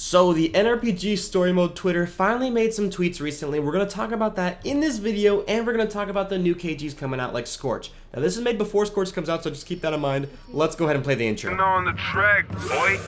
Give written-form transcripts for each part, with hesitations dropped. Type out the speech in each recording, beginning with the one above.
So the NRPG Story Mode Twitter finally made some tweets recently. We're going to talk about that in this video, and we're going to talk about the new KGs coming out like Scorch. Now this is made before Scorch comes out, so just keep that in mind. Let's go ahead and play the intro. On the track, boy.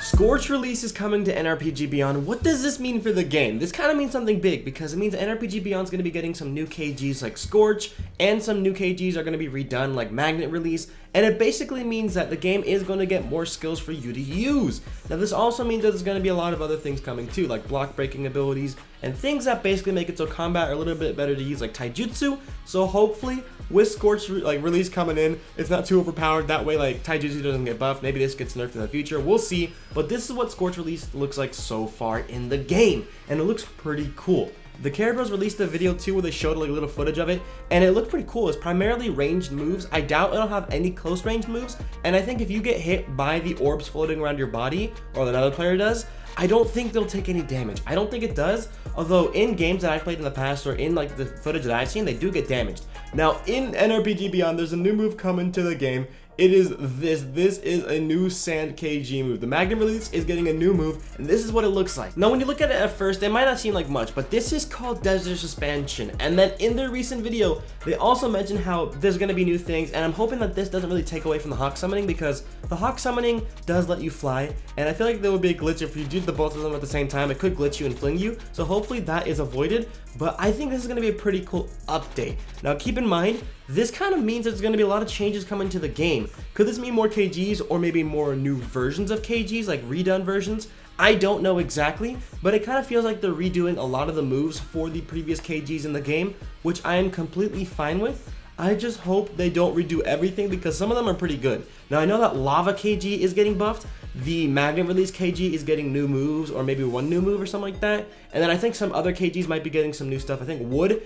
Scorch release is coming to NRPG Beyond. What does this mean for the game? This kind of means something big because it means NRPG Beyond is going to be getting some new KGs like Scorch, and some new KGs are going to be redone like Magnet release, and it basically means that the game is going to get more skills for you to use. Now this also means that there's going to be a lot of other things coming too, like block breaking abilities and things that basically make it so combat are a little bit better to use, like taijutsu. So hopefully with Scorch release coming in, it's not too overpowered. That way like taijutsu doesn't get buffed. Maybe this gets nerfed in the future, we'll see. But this is what Scorch release looks like so far in the game, and it looks pretty cool. The Care Bros released a video too where they showed like a little footage of it, and it looked pretty cool. It's primarily ranged moves. I doubt it'll have any close range moves, and I think if you get hit by the orbs floating around your body, or another player does, I don't think they'll take any damage. I don't think it does, although in games that I've played in the past or in like the footage that I've seen, they do get damaged. Now in NRPG Beyond, there's a new move coming to the game. It is this is a new sand KG move. The Magnet release is getting a new move, and this is what it looks like. Now when you look at it at first, it might not seem like much, but this is called Desert Suspension. And then in their recent video, they also mentioned how there's gonna be new things, and I'm hoping that this doesn't really take away from the Hawk summoning, because the Hawk summoning does let you fly, and I feel like there would be a glitch if you do the both of them at the same time. It could glitch you and fling you, so hopefully that is avoided, but I think this is gonna be a pretty cool update. Now keep in mind, this kind of means there's going to be a lot of changes coming to the game. Could this mean more KGs or maybe more new versions of KGs, like redone versions? I don't know exactly, but it kind of feels like they're redoing a lot of the moves for the previous KGs in the game, which I am completely fine with. I just hope they don't redo everything because some of them are pretty good. Now I know that Lava KG is getting buffed, the Magnet release KG is getting new moves, or maybe one new move or something like that, and then I think some other KGs might be getting some new stuff. I think Wood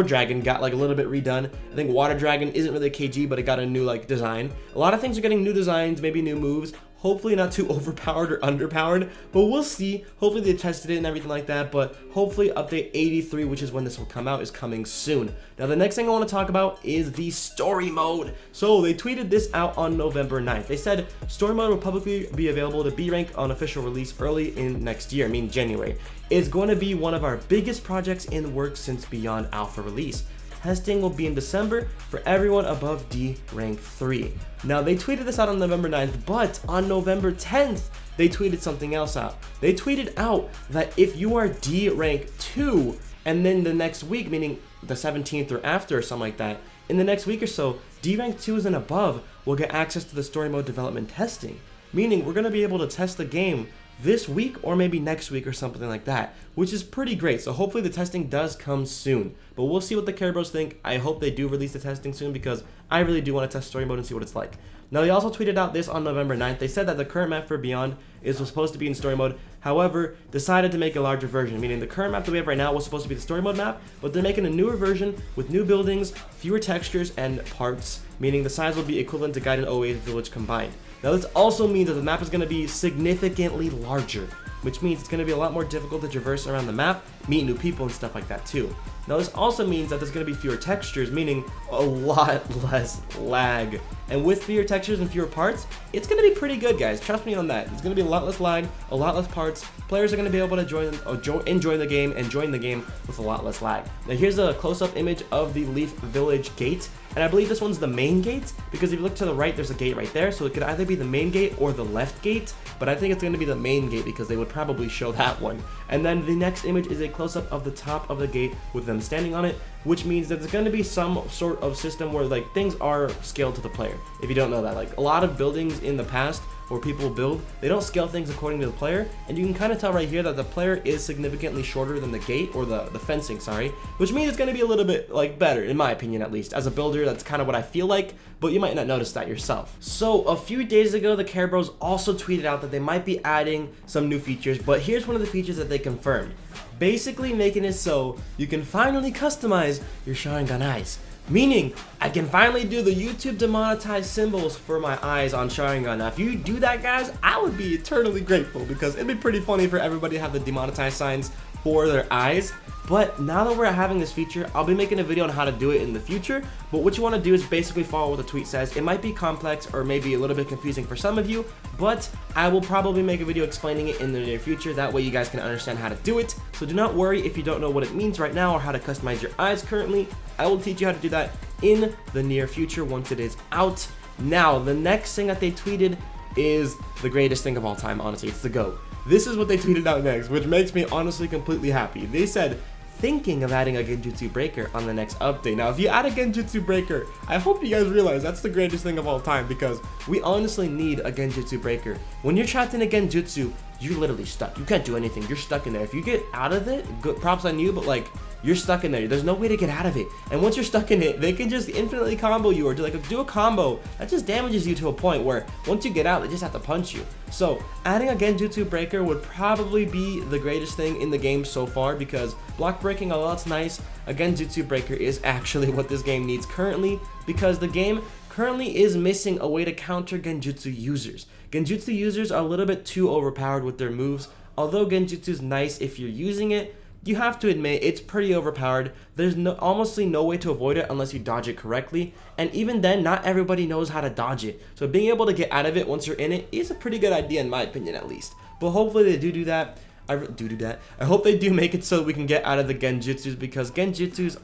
Dragon got like a little bit redone. I think Water Dragon isn't really a KG, but it got a new like design. A lot of things are getting new designs, maybe new moves. Hopefully not too overpowered or underpowered, but we'll see. Hopefully they tested it and everything like that, but hopefully update 83, which is when this will come out, is coming soon. Now the next thing I want to talk about is the story mode. So they tweeted this out on November 9th. They said story mode will publicly be available to B rank on official release early in next year, I mean January. It's going to be one of our biggest projects in the works since Beyond Alpha release. Testing will be in December for everyone above D rank 3. Now they tweeted this out on November 9th, but on November 10th, they tweeted something else out. They tweeted out that if you are D rank 2, and then the next week, meaning the 17th or after or something like that, in the next week or so, D rank 2s and above will get access to the story mode development testing. Meaning we're going to be able to test the game this week or maybe next week or something like that, which is pretty great. So hopefully the testing does come soon, but we'll see what the Care Bros think. I hope they do release the testing soon because I really do want to test story mode and see what it's like. Now they also tweeted out this on November 9th. They said that the current map for Beyond is supposed to be in story mode, however decided to make a larger version, meaning the current map that we have right now was supposed to be the story mode map, but they're making a newer version with new buildings, fewer textures and parts, meaning the size will be equivalent to Gaiden OA Village combined. Now this also means that the map is going to be significantly larger, which means it's going to be a lot more difficult to traverse around the map, meet new people and stuff like that too. Now this also means that there's going to be fewer textures, meaning a lot less lag. And with fewer textures and fewer parts, it's going to be pretty good, guys. Trust me on that. It's going to be a lot less lag, a lot less parts. Players are going to be able to enjoy the game and join the game with a lot less lag. Now here's a close-up image of the Leaf Village gate. And I believe this one's the main gate, because if you look to the right, there's a gate right there. So it could either be the main gate or the left gate, but I think it's going to be the main gate because they would probably show that one. And then the next image is a close-up of the top of the gate with them standing on it, which means that there's going to be some sort of system where like things are scaled to the player. If you don't know that, like a lot of buildings in the past where people build, they don't scale things according to the player, and you can kind of tell right here that the player is significantly shorter than the gate, or the fencing, sorry, which means it's going to be a little bit like better, in my opinion at least. As a builder, that's kind of what I feel like, but you might not notice that yourself. So a few days ago, the Care Bros also tweeted out that they might be adding some new features, but here's one of the features that they confirmed. Basically making it so you can finally customize your Sharingan eyes. Meaning, I can finally do the YouTube demonetized symbols for my eyes on Sharingan. Now, if you do that, guys, I would be eternally grateful because it'd be pretty funny for everybody to have the demonetized signs for their eyes. But now that we're having this feature, I'll be making a video on how to do it in the future. But what you want to do is basically follow what the tweet says. It might be complex or maybe a little bit confusing for some of you, but I will probably make a video explaining it in the near future. That way you guys can understand how to do it. So do not worry if you don't know what it means right now or how to customize your eyes currently. I will teach you how to do that in the near future once it is out. Now, the next thing that they tweeted is the greatest thing of all time, honestly. It's the GOAT. This is what they tweeted out next, which makes me honestly completely happy. They said, thinking of adding a Genjutsu breaker on the next update. Now, if you add a Genjutsu breaker, I hope you guys realize that's the greatest thing of all time, because we honestly need a Genjutsu breaker. When you're trapped in a Genjutsu, you're literally stuck. You can't do anything. You're stuck in there. If you get out of it, good props on you, but like, you're stuck in there. There's no way to get out of it. And once you're stuck in it, they can just infinitely combo you or do a combo that just damages you to a point where once you get out, they just have to punch you. So adding a Genjutsu breaker would probably be the greatest thing in the game so far, because block breaking, although it's nice, a Genjutsu breaker is actually what this game needs currently, because the game currently is missing a way to counter Genjutsu users. Genjutsu users are a little bit too overpowered with their moves. Although Genjutsu is nice if you're using it, you have to admit it's pretty overpowered. There's almost no way to avoid it unless you dodge it correctly, and even then, not everybody knows how to dodge it. So being able to get out of it once you're in it is a pretty good idea, in my opinion at least. But hopefully they do that. I hope they do make it so we can get out of the Genjutsus, because Genjutsus,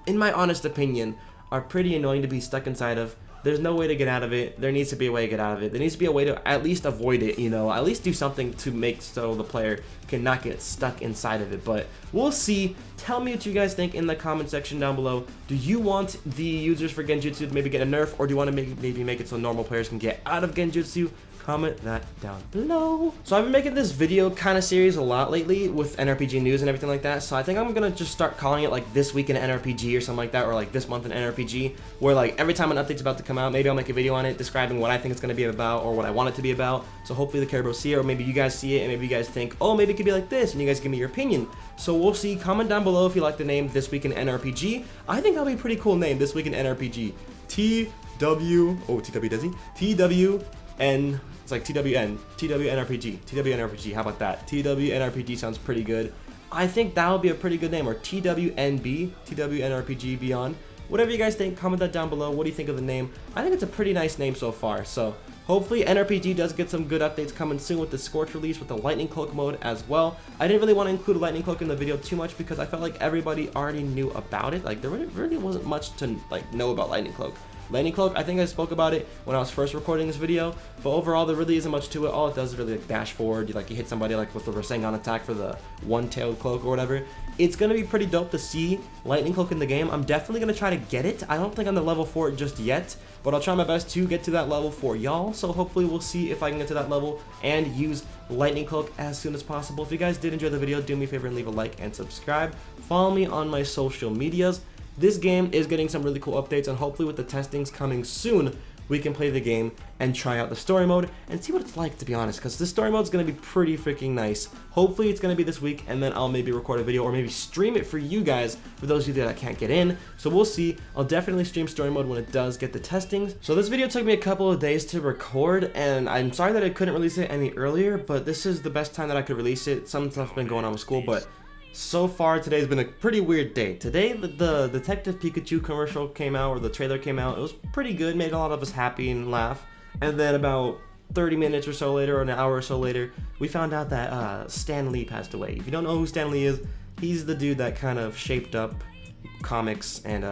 in my honest opinion, are pretty annoying to be stuck inside of. There's no way to get out of it. There needs to be a way to get out of it. There needs to be a way to at least avoid it, you know, at least do something to make so the player cannot get stuck inside of it. But we'll see. Tell me what you guys think in the comment section down below. Do you want the users for Genjutsu to maybe get a nerf, or do you want to maybe make it so normal players can get out of Genjutsu? Comment that down below. So I've been making this video kind of series a lot lately with NRPG news and everything like that. So I think I'm gonna just start calling it like This Week in NRPG or something like that, or like This Month in NRPG, where like every time an update's about to come out, maybe I'll make a video on it describing what I think it's gonna be about or what I want it to be about. So hopefully the Caribou see it, or maybe you guys see it and maybe you guys think, oh, maybe it could be like this, and you guys give me your opinion. So we'll see. Comment down below if you like the name This Week in NRPG. I think that'll be a pretty cool name, This Week in NRPG. TWN. It's like TWNRPG, how about that? TWNRPG sounds pretty good. I think that would be a pretty good name, or TWNRPG Beyond. Whatever you guys think, comment that down below. What do you think of the name? I think it's a pretty nice name so far, so hopefully NRPG does get some good updates coming soon with the Scorch release, with the Lightning Cloak mode as well. I didn't really want to include a Lightning Cloak in the video too much because I felt like everybody already knew about it. Like, there really wasn't much to like know about Lightning Cloak. Lightning Cloak, I think I spoke about it when I was first recording this video, but overall there really isn't much to it. All it does is really like dash forward. You hit somebody like with the Rasengan attack for the one-tailed cloak or whatever. It's gonna be pretty dope to see Lightning Cloak in the game. I'm definitely gonna try to get it. I don't think I'm the level for it just yet, but I'll try my best to get to that level for y'all. So hopefully we'll see if I can get to that level and use Lightning Cloak as soon as possible. If you guys did enjoy the video, do me a favor and leave a like and subscribe. Follow me on my social medias. This game is getting some really cool updates, and hopefully with the testings coming soon, we can play the game and try out the story mode and see what it's like, to be honest, because the story mode is going to be pretty freaking nice. Hopefully it's going to be this week, and then I'll maybe record a video or maybe stream it for you guys, for those of you that can't get in. So we'll see. I'll definitely stream story mode when it does get the testings. So this video took me a couple of days to record, and I'm sorry that I couldn't release it any earlier, but this is the best time that I could release it. Some stuff's been going on with school, but so far today's been a pretty weird day. Today the Detective Pikachu commercial came out, or the trailer came out. It was pretty good, made a lot of us happy and laugh. And then about 30 minutes or so later, or an hour or so later, we found out that Stan Lee passed away. If you don't know who Stan Lee is, he's the dude that kind of shaped up comics and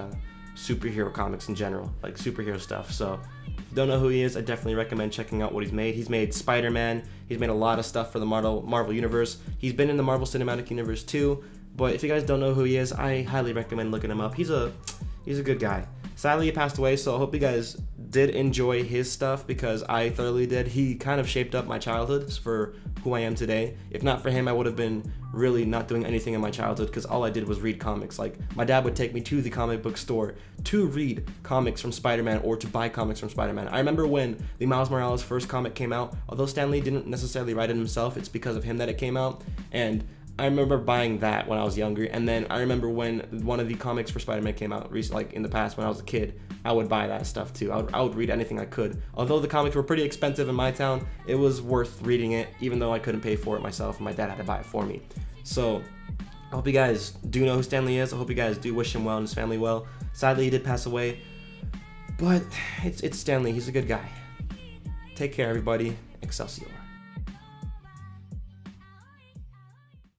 superhero comics in general, like superhero stuff. So if you don't know who he is, I definitely recommend checking out what he's made. He's made Spider-Man. He's made a lot of stuff for the Marvel Universe. He's been in the Marvel Cinematic Universe too. But if you guys don't know who he is, I highly recommend looking him up. He's a good guy. Sadly, he passed away, so I hope you guys did enjoy his stuff, because I thoroughly did. He kind of shaped up my childhood for who I am today. If not for him, I would have been really not doing anything in my childhood, because all I did was read comics. Like, my dad would take me to the comic book store to read comics from Spider-Man or to buy comics from Spider-Man. I remember when the Miles Morales first comic came out. Although Stan Lee didn't necessarily write it himself, it's because of him that it came out. And I remember buying that when I was younger, and then I remember when one of the comics for Spider-Man came out, like in the past when I was a kid, I would buy that stuff too. I would read anything I could. Although the comics were pretty expensive in my town, it was worth reading it, even though I couldn't pay for it myself, and my dad had to buy it for me. So I hope you guys do know who Stanley is. I hope you guys do wish him well and his family well. Sadly, he did pass away, but it's Stanley. He's a good guy. Take care, everybody. Excelsior.